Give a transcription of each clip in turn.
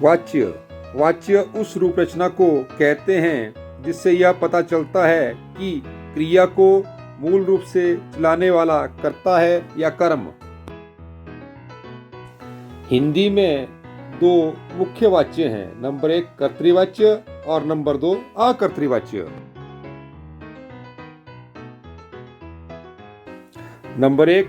वाच्य। वाच्य उस रूप रचना को कहते हैं जिससे यह पता चलता है कि क्रिया को मूल रूप से चलाने वाला कर्ता है या कर्म। हिंदी में दो मुख्य वाच्य हैं, नंबर 1 कर्तृवाच्य और नंबर 2 अकर्तृवाच्य। नंबर 1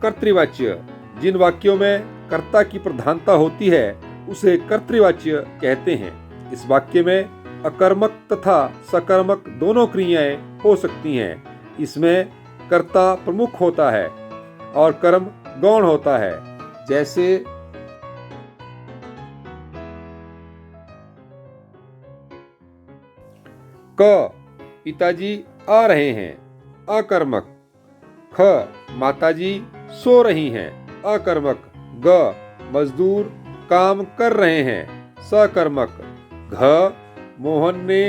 कर्तृवाच्य। जिन वाक्यों में कर्ता की प्रधानता होती है उसे कर्तृवाच्य कहते हैं। इस वाक्य में अकर्मक तथा सकर्मक दोनों क्रियाएं हो सकती हैं। इसमें कर्ता प्रमुख होता है और कर्म गौण होता है। जैसे क पिताजी आ रहे हैं, अकर्मक। ख माताजी सो रही हैं, अकर्मक। ग मजदूर काम कर रहे हैं, सकर्मक। घ मोहन ने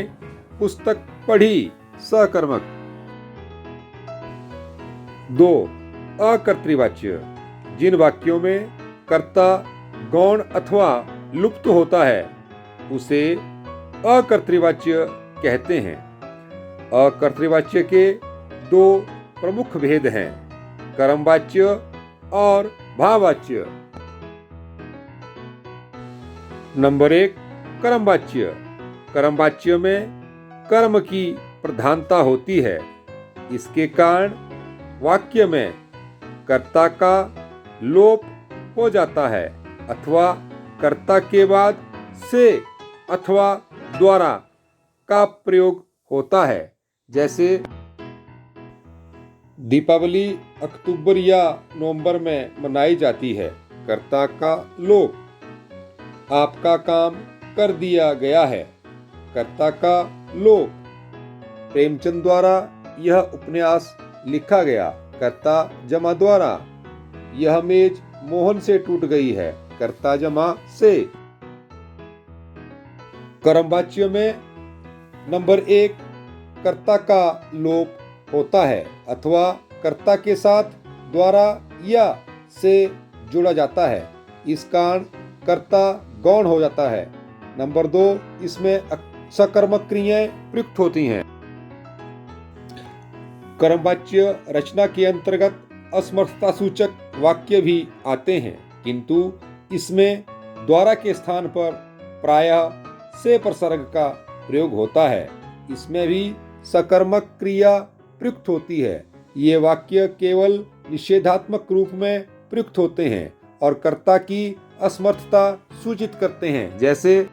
पुस्तक पढ़ी, सकर्मक। 2 अकर्तृवाच्य। जिन वाक्यों में कर्ता गौण अथवा लुप्त होता है उसे अकर्तृवाच्य कहते हैं। अकर्तृवाच्य के 2 प्रमुख भेद हैं, कर्मवाच्य और भाववाच्य। नंबर 1 कर्मवाच्य। कर्मवाच्य में कर्म की प्रधानता होती है। इसके कारण वाक्य में कर्ता का लोप हो जाता है अथवा कर्ता के बाद से अथवा द्वारा का प्रयोग होता है। जैसे दीपावली अक्टूबर या नवंबर में मनाई जाती है, कर्ता का लोप। आपका काम कर दिया गया है, कर्ता का लोप। प्रेमचंद द्वारा यह उपन्यास लिखा गया, कर्ता जमा द्वारा। यह मेज मोहन से टूट गई है, कर्ता जमा से। कर्मवाच्य में नंबर 1 कर्ता का लोप होता है अथवा कर्ता के साथ द्वारा या से जुड़ा जाता है। इस कारण कर्ता गौण हो जाता है। नंबर 2 इसमें सकर्मक क्रियाएं प्रयुक्त होती हैं। कर्मवाच्य रचना के अंतर्गत असमर्थता सूचक वाक्य भी आते हैं, किंतु इसमें द्वारा के स्थान पर प्रायः से प्रसर्ग का प्रयोग होता है। इसमें भी सकर्मक क्रिया प्रयुक्त होती है। ये वाक्य केवल निषेधात्मक रूप में प्रयुक्त होते हैं और कर्ता की असमर्थता सूचित करते हैं। जैसे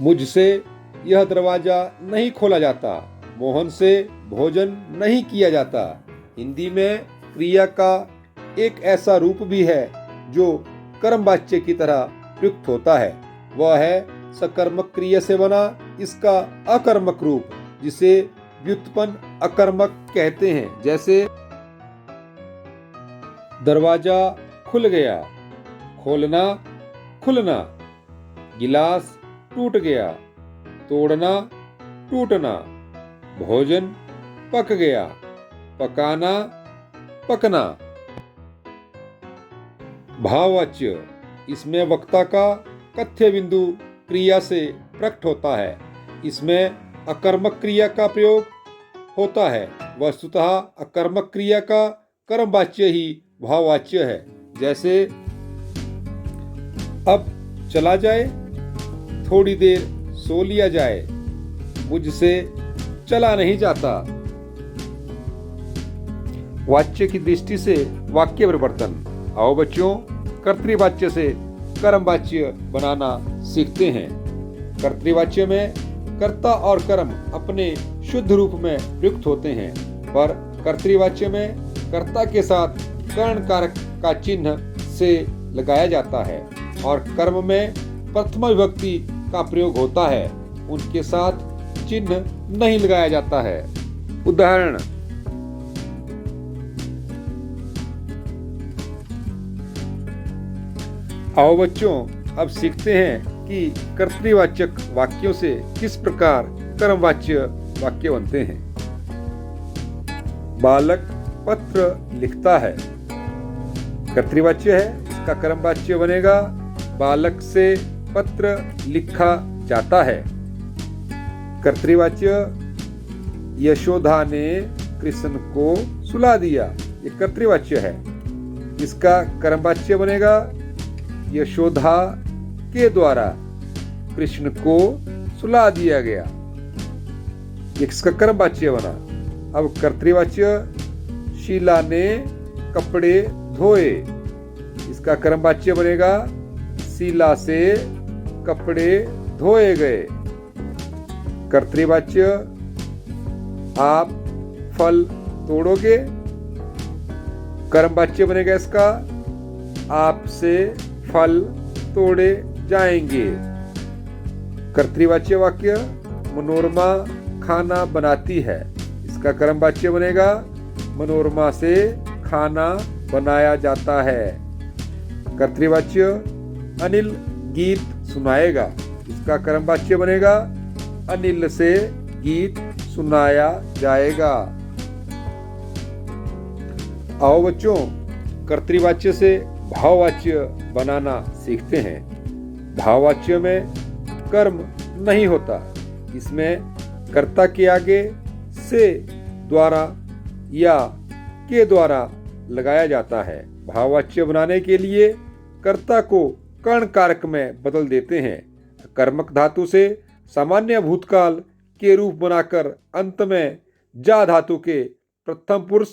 मुझसे यह दरवाजा नहीं खोला जाता, मोहन से भोजन नहीं किया जाता। हिंदी में क्रिया का एक ऐसा रूप भी है जो कर्मवाच्य की तरह प्रयुक्त होता है, वह है सकर्मक क्रिया से बना इसका अकर्मक रूप, जिसे व्युत्पन्न अकर्मक कहते हैं। जैसे दरवाजा खुल गया, खोलना खुलना। गिलास टूट गया, तोड़ना टूटना। भोजन पक गया, पकाना पकना। भाववाच्य। इसमें वक्ता का कथ्य बिंदु क्रिया से प्रकट होता है। इसमें अकर्मक क्रिया का प्रयोग होता है। वस्तुतः अकर्मक क्रिया का कर्मवाच्य ही भाववाच्य है। जैसे अब चला जाए, थोड़ी देर सो लिया जाए, मुझसे चला नहीं जाता। वाच्य की दृष्टि से वाक्य परिवर्तन। आओ बच्चों, कर्तृवाच्य से कर्मवाच्य बनाना सीखते हैं। कर्तृवाच्य में कर्ता और कर्म अपने शुद्ध रूप में प्रयुक्त होते हैं, पर कर्तृवाच्य में कर्ता के साथ कर्ण कारक का चिन्ह से लगाया जाता है और कर्म में प्रथमा विभक्ति का प्रयोग होता है, उनके साथ चिन्ह नहीं लगाया जाता है। उदाहरण, आओ बच्चों, अब सीखते हैं कि कर्तृवाचक वाक्यों से किस प्रकार कर्मवाच्य वाक्य बनते हैं। बालक पत्र लिखता है, कर्तृवाच्य है, इसका कर्मवाच्य बनेगा बालक से पत्र लिखा जाता है। कर्तृवाच्य यशोदा ने कृष्ण को सुला दिया, ये कर्तृवाच्य है। इसका कर्मवाच्य बनेगा यशोदा के द्वारा कृष्ण को सुला दिया गया, इसका कर्मवाच्य बना। अब कर्तृवाच्य शीला ने कपड़े धोए, इसका कर्मवाच्य बनेगा शीला से कपड़े धोए गए। कर्तृवाच्य आप फल तोड़ोगे, कर्मवाच्य बनेगा इसका आपसे फल तोड़े जाएंगे। कर्तृवाच्य वाक्य मनोरमा खाना बनाती है, इसका कर्मवाच्य बनेगा मनोरमा से खाना बनाया जाता है। कर्तृवाच्य अनिल गीत सुनाएगा, इसका कर्मवाच्य बनेगा अनिल से गीत सुनाया जाएगा। आओ बच्चों, कर्तृवाच्य से भाववाच्य बनाना सीखते हैं। भाववाच्य में कर्म नहीं होता, इसमें कर्ता के आगे से, द्वारा या के द्वारा लगाया जाता है। भाववाच्य बनाने के लिए कर्ता को कर्ण कारक में बदल देते हैं। कर्मक धातु से सामान्य भूतकाल के रूप बनाकर अंत में जा धातु के प्रथम पुरुष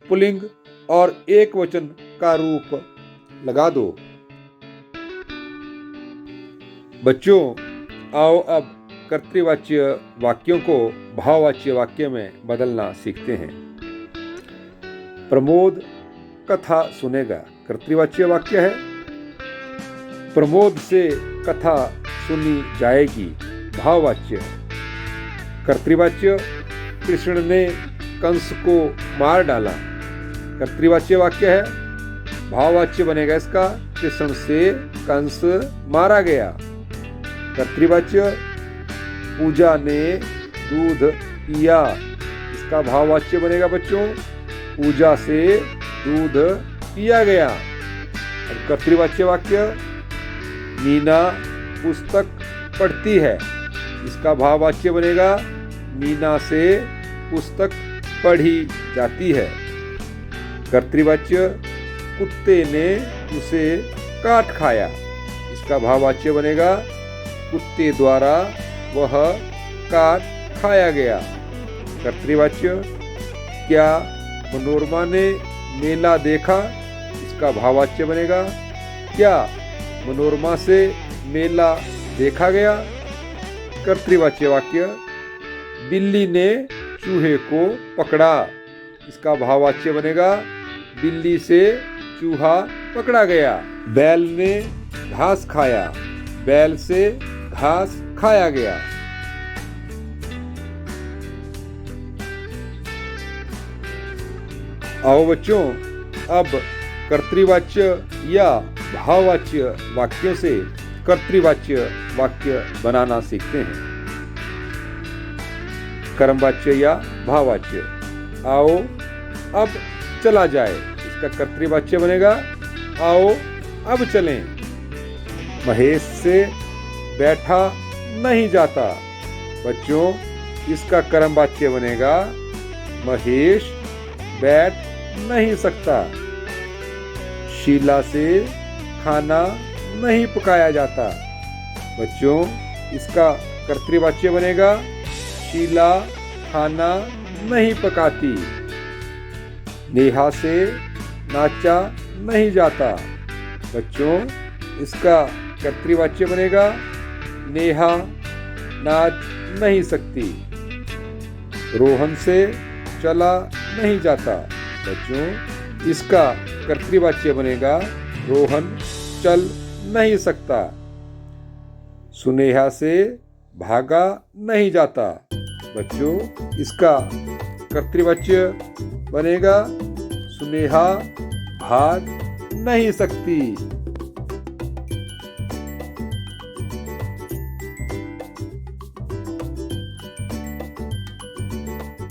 पुल्लिंग और एक वचन का रूप लगा दो। बच्चों, आओ अब कर्तृवाच्य वाक्यों को भाववाच्य वाक्य में बदलना सीखते हैं। प्रमोद कथा सुनेगा, कर्तृवाच्य वाक्य है। प्रमोद से कथा सुनी जाएगी, भाववाच्य। कर्तृवाच्य कृष्ण ने कंस को मार डाला, कर्तृवाच्य वाक्य है। भाववाच्य बनेगा इसका कृष्ण से कंस मारा गया। कर्तृवाच्य पूजा ने दूध पिया, इसका भाववाच्य बनेगा बच्चों पूजा से दूध पिया गया। और कर्तृवाच्य वाक्य मीना पुस्तक पढ़ती है, इसका भाववाच्य बनेगा मीना से पुस्तक पढ़ी जाती है। कर्तृवाच्य कुत्ते ने उसे काट खाया, इसका भाववाच्य बनेगा कुत्ते द्वारा वह काट खाया गया। कर्तृवाच्य क्या मनोरमा ने मेला देखा, इसका भाववाच्य बनेगा क्या मनोरमा से मेला देखा गया। कर्तृवाच्य वाक्य बिल्ली ने चूहे को पकड़ा, इसका भाववाच्य बनेगा बिल्ली से चूहा पकड़ा गया। बैल ने घास खाया, बैल से घास खाया गया। आओ बच्चों, अब कर्तृवाच्य या भाववाच्य वाक्यों से कर्तृवाच्य वाक्य बनाना सीखते हैं। कर्मवाच्य या भाववाच्य। आओ अब चला जाए, इसका कर्तृवाच्य बनेगा आओ अब चलें। महेश से बैठा नहीं जाता, बच्चों इसका कर्मवाच्य बनेगा महेश बैठ नहीं सकता। शीला से खाना नहीं पकाया जाता, बच्चों इसका कर्तृवाच्य बनेगा शीला खाना नहीं पकाती। नेहा से नाचा नहीं जाता, बच्चों इसका कर्तृवाच्य बनेगा नेहा नाच नहीं सकती। रोहन से चला नहीं जाता, बच्चों इसका कर्तृवाच्य बनेगा रोहन चल नहीं सकता। सुनेहा से भागा नहीं जाता, बच्चों इसका कर्तृवाच्य बनेगा सुनेहा भाग नहीं सकती।